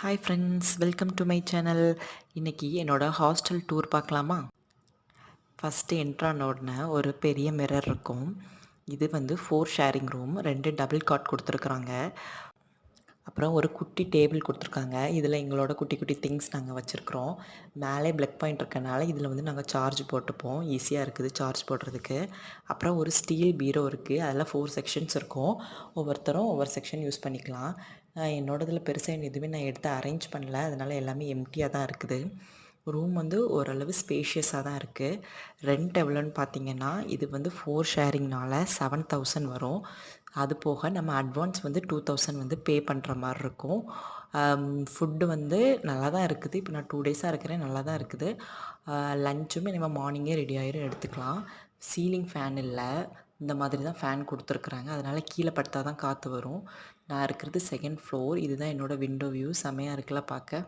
Hi friends, welcome to my channel. இன்றைக்கி என்னோடய hostel tour பார்க்கலாமா? ஃபஸ்ட்டு என்ட்ரான உடனே ஒரு பெரிய மிரர் இருக்கும். இது வந்து 4 ஷேரிங் ரூம், 2 டபுள் காட் கொடுத்துருக்குறாங்க. அப்புறம் ஒரு குட்டி டேபிள் கொடுத்துருக்காங்க. இதில் எங்களோட குட்டி குட்டி திங்ஸ் நாங்கள் வச்சுருக்குறோம். மேலே ப்ளக் பாயிண்ட் இருக்கனால இதில் வந்து நாங்கள் சார்ஜ் போட்டுப்போம். ஈஸியாக இருக்குது சார்ஜ் போடுறதுக்கு. அப்புறம் ஒரு ஸ்டீல் பீரோ இருக்குது. அதில் 4 செக்ஷன்ஸ் இருக்கும். ஒவ்வொருத்தரும் ஒவ்வொரு செக்ஷன் யூஸ் பண்ணிக்கலாம். என்னோடதில் பெருசாக எதுவுமே நான் எடுத்து அரேஞ்ச் பண்ணல. அதனால் எல்லாமே எம்டியாக தான் இருக்குது. ரூம் வந்து ஓரளவு ஸ்பேஷியஸாக தான் இருக்குது. ரெண்ட் எவ்வளோன்னு பார்த்தீங்கன்னா, இது வந்து 4 ஷேரிங்னால 7000 வரும். அது போக நம்ம அட்வான்ஸ் வந்து 2000 வந்து பே பண்ணுற மாரி இருக்கும். ஃபுட்டு வந்து நல்லா தான் இருக்குது. இப்போ நான் 2 டேஸாக இருக்கிறேன். நல்லா தான் இருக்குது. லஞ்சுமே நம்ம மார்னிங்கே ரெடி ஆயிரும், எடுத்துக்கலாம். சீலிங் ஃபேன் இல்ல. இந்த மாதிரி தான் ஃபேன் கொடுத்துருக்குறாங்க. அதனால் கீழே படுத்தா தான் காற்று வரும். நான் இருக்கிறது 2nd ஃப்ளோர். இதுதான் என்னோடய விண்டோ வியூ. செம்மையாக இருக்குல்ல பார்க்க.